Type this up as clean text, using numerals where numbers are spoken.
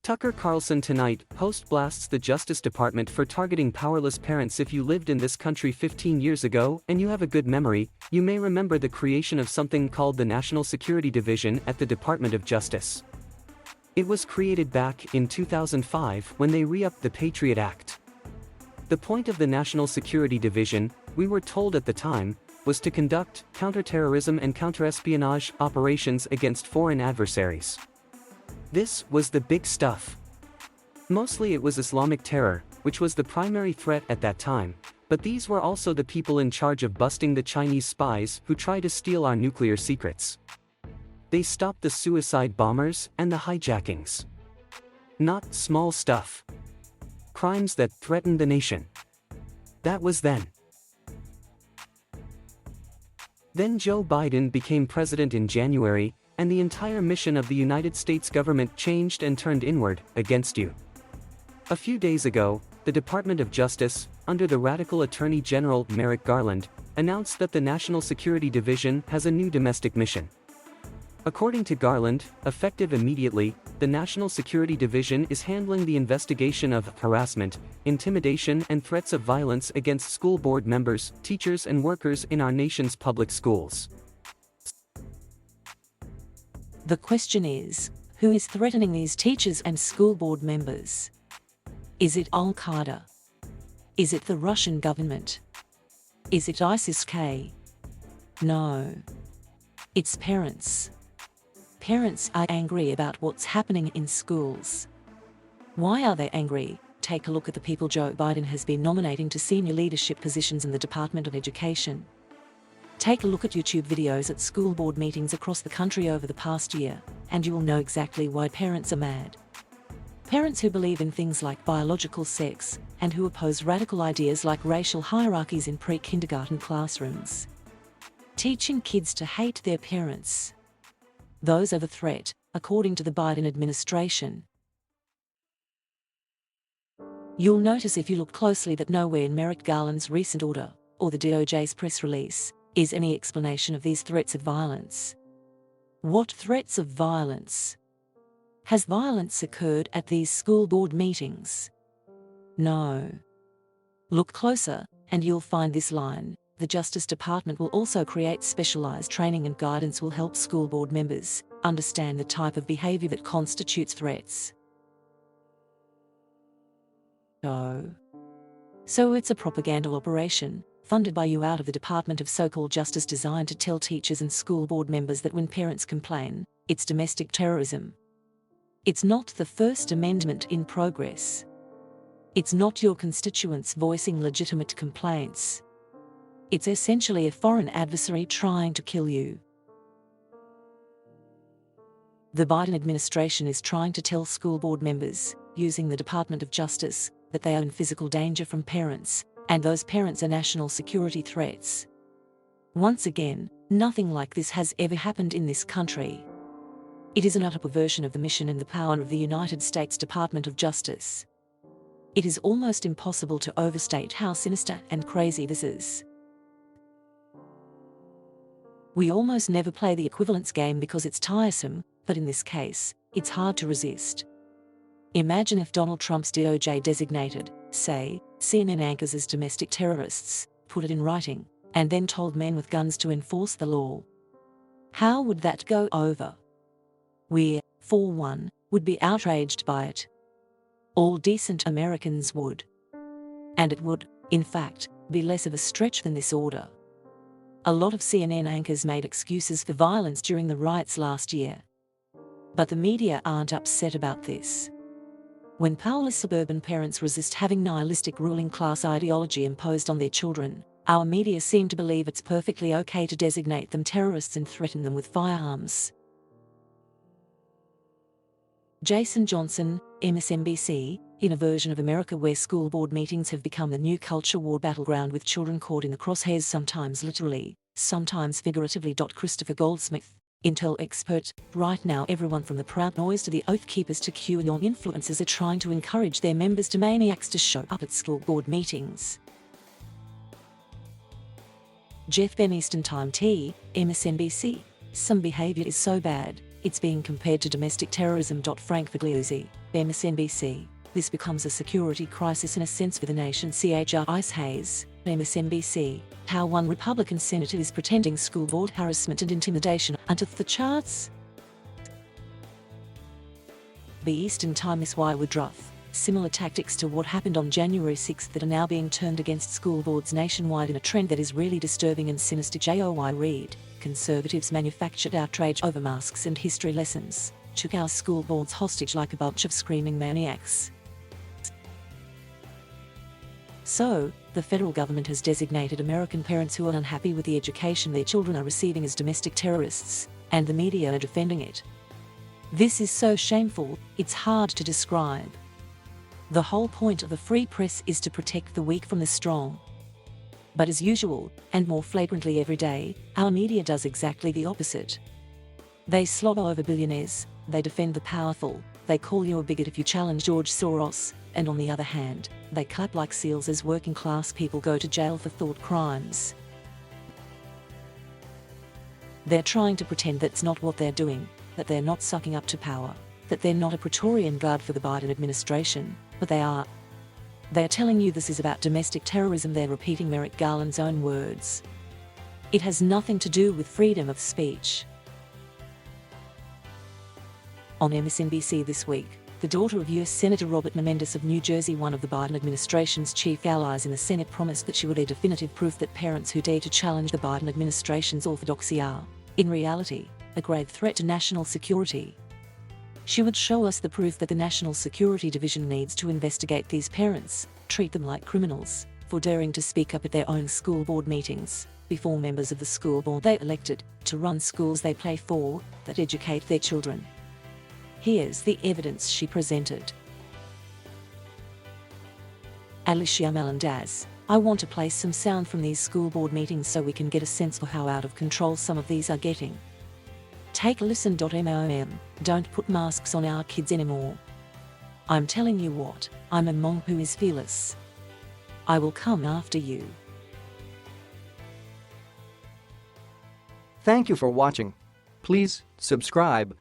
Tucker Carlson Tonight post blasts the Justice Department for targeting powerless parents. If you lived in this country 15 years ago and you have a good memory, you may remember the creation of something called the National Security Division at the Department of Justice. It was created back in 2005 when they re-upped the Patriot Act. The point of the National Security Division, we were told at the time, was to conduct counterterrorism and counterespionage operations against foreign adversaries. This was the big stuff. Mostly it was Islamic terror, which was the primary threat at that time, but these were also the people in charge of busting the Chinese spies who tried to steal our nuclear secrets. They stopped the suicide bombers and the hijackings. Not small stuff. Crimes that threatened the nation. That was then. Then Joe Biden became president in January, and the entire mission of the United States government changed and turned inward, against you. A few days ago, the Department of Justice, under the radical Attorney General Merrick Garland, announced that the National Security Division has a new domestic mission. According to Garland, effective immediately, the National Security Division is handling the investigation of harassment, intimidation and threats of violence against school board members, teachers and workers in our nation's public schools. The question is, who is threatening these teachers and school board members? Is it Al-Qaeda? Is it the Russian government? Is it ISIS-K? No. It's parents. Parents are angry about what's happening in schools. Why are they angry? Take a look at the people Joe Biden has been nominating to senior leadership positions in the Department of Education. Take a look at YouTube videos at school board meetings across the country over the past year, and you will know exactly why parents are mad. Parents who believe in things like biological sex, and who oppose radical ideas like racial hierarchies in pre-kindergarten classrooms. Teaching kids to hate their parents. Those are the threat, according to the Biden administration. You'll notice if you look closely that nowhere in Merrick Garland's recent order, or the DOJ's press release, is any explanation of these threats of violence. What threats of violence? Has violence occurred at these school board meetings? No. Look closer, and you'll find this line. The Justice Department will also create specialized training and guidance will help school board members understand the type of behavior that constitutes threats. So it's a propaganda operation, funded by you out of the Department of so-called justice designed to tell teachers and school board members that when parents complain, it's domestic terrorism. It's not the First Amendment in progress. It's not your constituents voicing legitimate complaints. It's essentially a foreign adversary trying to kill you. The Biden administration is trying to tell school board members, using the Department of Justice, that they are in physical danger from parents, and those parents are national security threats. Once again, nothing like this has ever happened in this country. It is an utter perversion of the mission and the power of the United States Department of Justice. It is almost impossible to overstate how sinister and crazy this is. We almost never play the equivalence game because it's tiresome, but in this case, it's hard to resist. Imagine if Donald Trump's DOJ designated, say, CNN anchors as domestic terrorists, put it in writing, and then told men with guns to enforce the law. How would that go over? We, for one, would be outraged by it. All decent Americans would. And it would, in fact, be less of a stretch than this order. A lot of CNN anchors made excuses for violence during the riots last year. But the media aren't upset about this. When powerless suburban parents resist having nihilistic ruling class ideology imposed on their children, our media seem to believe it's perfectly okay to designate them terrorists and threaten them with firearms. Jason Johnson, MSNBC, in a version of America where school board meetings have become the new culture war battleground with children caught in the crosshairs sometimes literally, sometimes figuratively. Christopher Goldsmith, Intel expert, right now everyone from the Proud Boys to the Oath Keepers to QAnon influencers are trying to encourage their members to maniacs to show up at school board meetings. Jeff Ben Eastern Time T, MSNBC, some behavior is so bad, it's being compared to domestic terrorism. Frank Figliuzzi, MSNBC. This becomes a security crisis in a sense for the nation. CHR Ice Hayes, MSNBC. How one Republican senator is pretending school board harassment and intimidation under the charts. The Eastern Time is Why Woodruff. Similar tactics to what happened on January 6 that are now being turned against school boards nationwide in a trend that is really disturbing and sinister. JOY Reid. Conservatives manufactured outrage over masks and history lessons, took our school boards hostage like a bunch of screaming maniacs. So, the federal government has designated American parents who are unhappy with the education their children are receiving as domestic terrorists, and the media are defending it. This is so shameful, it's hard to describe. The whole point of the free press is to protect the weak from the strong. But as usual, and more flagrantly every day, our media does exactly the opposite. They slobber over billionaires, they defend the powerful, they call you a bigot if you challenge George Soros, and on the other hand, they clap like seals as working class people go to jail for thought crimes. They're trying to pretend that's not what they're doing, that they're not sucking up to power, that they're not a Praetorian Guard for the Biden administration, but they are. They're telling you this is about domestic terrorism. They're repeating Merrick Garland's own words. It has nothing to do with freedom of speech. On MSNBC this week, the daughter of U.S. Senator Robert Menendez of New Jersey, one of the Biden administration's chief allies in the Senate, promised that she would be definitive proof that parents who dare to challenge the Biden administration's orthodoxy are, in reality, a grave threat to national security. She would show us the proof that the National Security Division needs to investigate these parents, treat them like criminals, for daring to speak up at their own school board meetings, before members of the school board they elected, to run schools they pay for, that educate their children. Here's the evidence she presented. Alicia Melendez, I want to play some sound from these school board meetings so we can get a sense for how out of control some of these are getting. Take a listen. MOM, don't put masks on our kids anymore. I'm telling you what, I'm a mom who is fearless. I will come after you. Thank you for watching. Please subscribe.